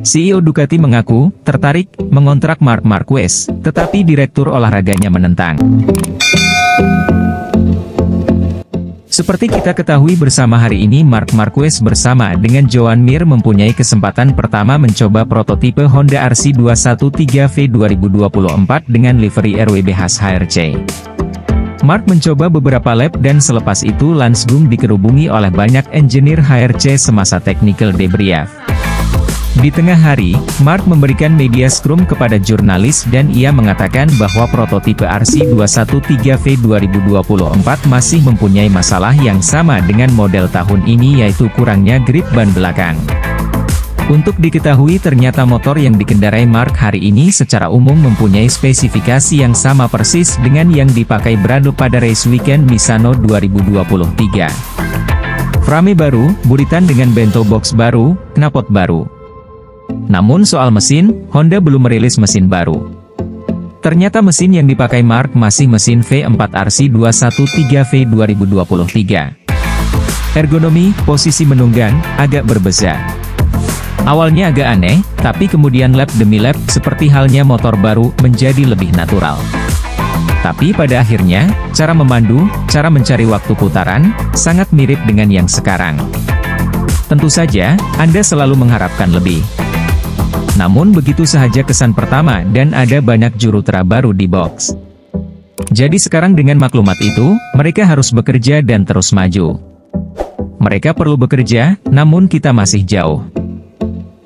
CEO Ducati mengaku tertarik mengontrak Marc Marquez, tetapi direktur olahraganya menentang. Seperti kita ketahui bersama, hari ini Marc Marquez bersama dengan Joan Mir mempunyai kesempatan pertama mencoba prototipe Honda RC213V 2024 dengan livery RWB khas HRC. Marc mencoba beberapa lap dan selepas itu langsung dikerubungi oleh banyak engineer HRC semasa technical debrief. Di tengah hari, Marc memberikan media scrum kepada jurnalis dan ia mengatakan bahwa prototipe RC213V 2024 masih mempunyai masalah yang sama dengan model tahun ini, yaitu kurangnya grip ban belakang. Untuk diketahui, ternyata motor yang dikendarai Marc hari ini secara umum mempunyai spesifikasi yang sama persis dengan yang dipakai Brado pada race weekend Misano 2023. Frame baru, buritan dengan bento box baru, knalpot baru. Namun soal mesin, Honda belum merilis mesin baru. Ternyata mesin yang dipakai Marc masih mesin V4 RC213V 2023. Ergonomi, posisi menunggang, agak berbeza. Awalnya agak aneh, tapi kemudian lap demi lap, seperti halnya motor baru, menjadi lebih natural. Tapi pada akhirnya, cara memandu, cara mencari waktu putaran, sangat mirip dengan yang sekarang. Tentu saja, Anda selalu mengharapkan lebih. Namun begitu saja kesan pertama dan ada banyak juru terbaru di box. Jadi sekarang dengan maklumat itu, mereka harus bekerja dan terus maju. Mereka perlu bekerja, namun kita masih jauh.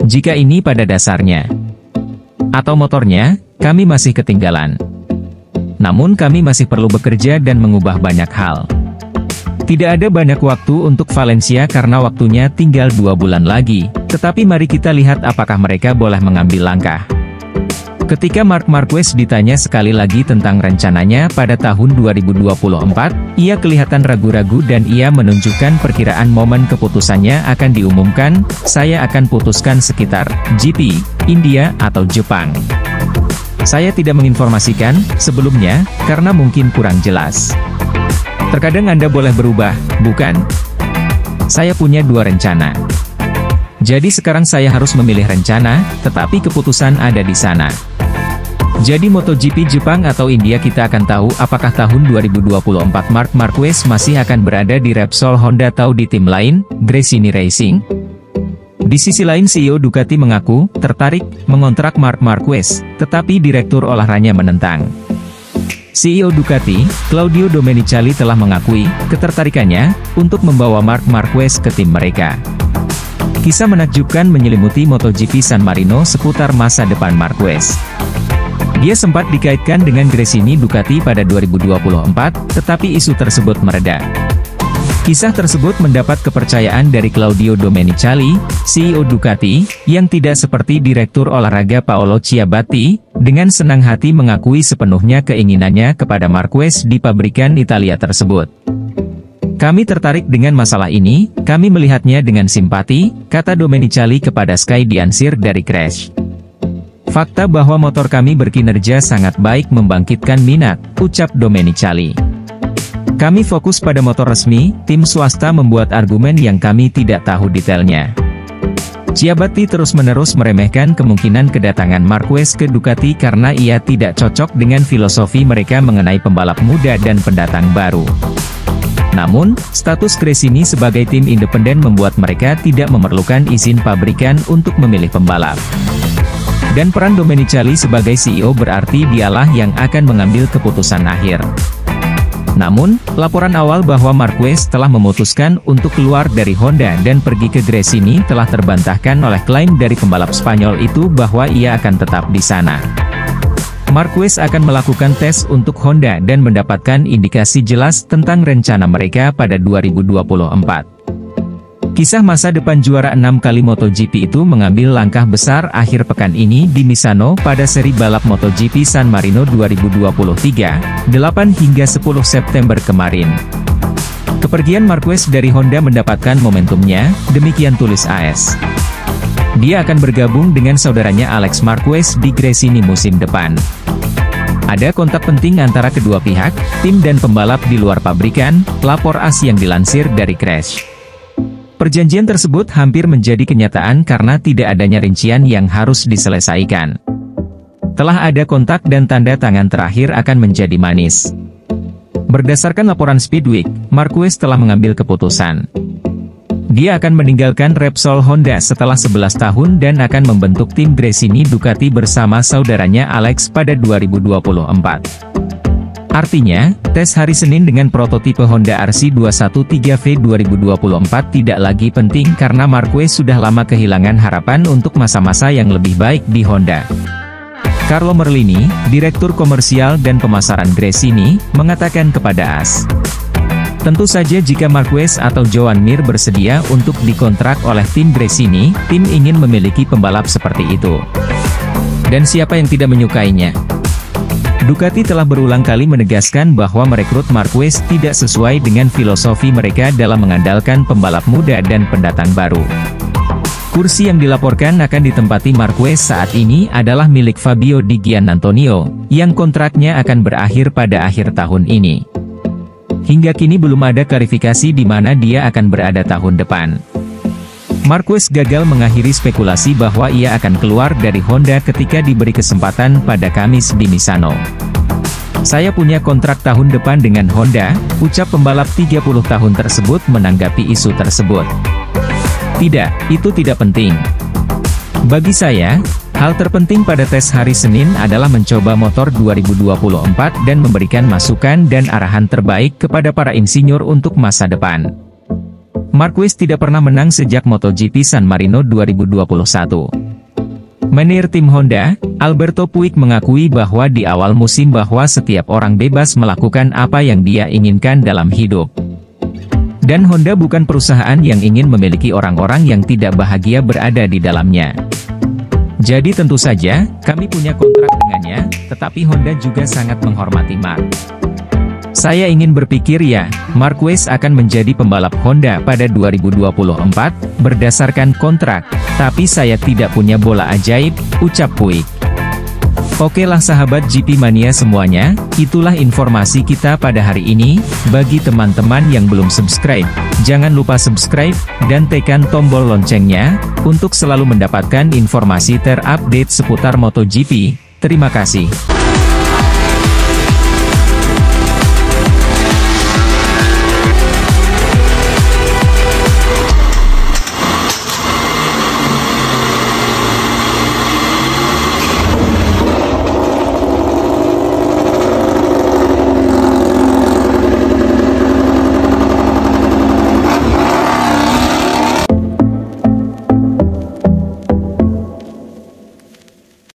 Jika ini pada dasarnya, atau motornya, kami masih ketinggalan. Namun kami masih perlu bekerja dan mengubah banyak hal. Tidak ada banyak waktu untuk Valencia karena waktunya tinggal 2 bulan lagi, tetapi mari kita lihat apakah mereka boleh mengambil langkah. Ketika Marc Marquez ditanya sekali lagi tentang rencananya pada tahun 2024, ia kelihatan ragu-ragu dan ia menunjukkan perkiraan momen keputusannya akan diumumkan, saya akan putuskan sekitar GP, India atau Jepang. Saya tidak menginformasikan sebelumnya, karena mungkin kurang jelas. Terkadang Anda boleh berubah, bukan? Saya punya 2 rencana. Jadi sekarang saya harus memilih rencana, tetapi keputusan ada di sana. Jadi MotoGP Jepang atau India, kita akan tahu apakah tahun 2024 Marc Marquez masih akan berada di Repsol Honda atau di tim lain, Gresini Racing. Di sisi lain CEO Ducati mengaku tertarik mengontrak Marc Marquez, tetapi direktur olahraganya menentang. CEO Ducati, Claudio Domenicali telah mengakui ketertarikannya untuk membawa Marc Marquez ke tim mereka. Kisah menakjubkan menyelimuti MotoGP San Marino seputar masa depan Marquez. Dia sempat dikaitkan dengan Gresini Ducati pada 2024, tetapi isu tersebut mereda. Kisah tersebut mendapat kepercayaan dari Claudio Domenicali, CEO Ducati, yang tidak seperti direktur olahraga Paolo Ciabatti, dengan senang hati mengakui sepenuhnya keinginannya kepada Marquez di pabrikan Italia tersebut. Kami tertarik dengan masalah ini, kami melihatnya dengan simpati, kata Domenicali kepada Sky diansir dari Crash. Fakta bahwa motor kami berkinerja sangat baik membangkitkan minat, ucap Domenicali. Kami fokus pada motor resmi, tim swasta membuat argumen yang kami tidak tahu detailnya. Ciabatti terus-menerus meremehkan kemungkinan kedatangan Marquez ke Ducati karena ia tidak cocok dengan filosofi mereka mengenai pembalap muda dan pendatang baru. Namun, status Gresini sebagai tim independen membuat mereka tidak memerlukan izin pabrikan untuk memilih pembalap. Dan peran Domenicali sebagai CEO berarti dialah yang akan mengambil keputusan akhir. Namun, laporan awal bahwa Marquez telah memutuskan untuk keluar dari Honda dan pergi ke Gresini telah terbantahkan oleh klaim dari pembalap Spanyol itu bahwa ia akan tetap di sana. Marquez akan melakukan tes untuk Honda dan mendapatkan indikasi jelas tentang rencana mereka pada 2024. Kisah masa depan juara 6 kali MotoGP itu mengambil langkah besar akhir pekan ini di Misano pada seri balap MotoGP San Marino 2023, 8 hingga 10 September kemarin. Kepergian Marquez dari Honda mendapatkan momentumnya, demikian tulis AS. Dia akan bergabung dengan saudaranya Alex Marquez di Gresini musim depan. Ada kontak penting antara kedua pihak, tim dan pembalap di luar pabrikan, lapor AS yang dilansir dari Crash. Perjanjian tersebut hampir menjadi kenyataan karena tidak adanya rincian yang harus diselesaikan. Telah ada kontak dan tanda tangan terakhir akan menjadi manis. Berdasarkan laporan Speedweek, Marquez telah mengambil keputusan. Dia akan meninggalkan Repsol Honda setelah 11 tahun dan akan membentuk tim Gresini Ducati bersama saudaranya Alex pada 2024. Artinya, tes hari Senin dengan prototipe Honda RC213V 2024 tidak lagi penting karena Marquez sudah lama kehilangan harapan untuk masa-masa yang lebih baik di Honda. Carlo Merlini, Direktur Komersial dan Pemasaran Gresini, mengatakan kepada AS. Tentu saja jika Marquez atau Joan Mir bersedia untuk dikontrak oleh tim Gresini, tim ingin memiliki pembalap seperti itu. Dan siapa yang tidak menyukainya? Ducati telah berulang kali menegaskan bahwa merekrut Marquez tidak sesuai dengan filosofi mereka dalam mengandalkan pembalap muda dan pendatang baru. Kursi yang dilaporkan akan ditempati Marquez saat ini adalah milik Fabio Di Giannantonio, yang kontraknya akan berakhir pada akhir tahun ini. Hingga kini belum ada klarifikasi di mana dia akan berada tahun depan. Marquez gagal mengakhiri spekulasi bahwa ia akan keluar dari Honda ketika diberi kesempatan pada Kamis di Misano. Saya punya kontrak tahun depan dengan Honda, ucap pembalap 30 tahun tersebut menanggapi isu tersebut. Tidak, itu tidak penting. Bagi saya, hal terpenting pada tes hari Senin adalah mencoba motor 2024 dan memberikan masukan dan arahan terbaik kepada para insinyur untuk masa depan. Marquez tidak pernah menang sejak MotoGP San Marino 2021. Manajer tim Honda, Alberto Puig mengakui bahwa di awal musim bahwa setiap orang bebas melakukan apa yang dia inginkan dalam hidup. Dan Honda bukan perusahaan yang ingin memiliki orang-orang yang tidak bahagia berada di dalamnya. Jadi tentu saja, kami punya kontrak dengannya, tetapi Honda juga sangat menghormati Mark. Saya ingin berpikir ya, Marquez akan menjadi pembalap Honda pada 2024, berdasarkan kontrak, tapi saya tidak punya bola ajaib, ucap Puig. Oke lah sahabat GP Mania semuanya, itulah informasi kita pada hari ini. Bagi teman-teman yang belum subscribe, jangan lupa subscribe, dan tekan tombol loncengnya, untuk selalu mendapatkan informasi terupdate seputar MotoGP. Terima kasih.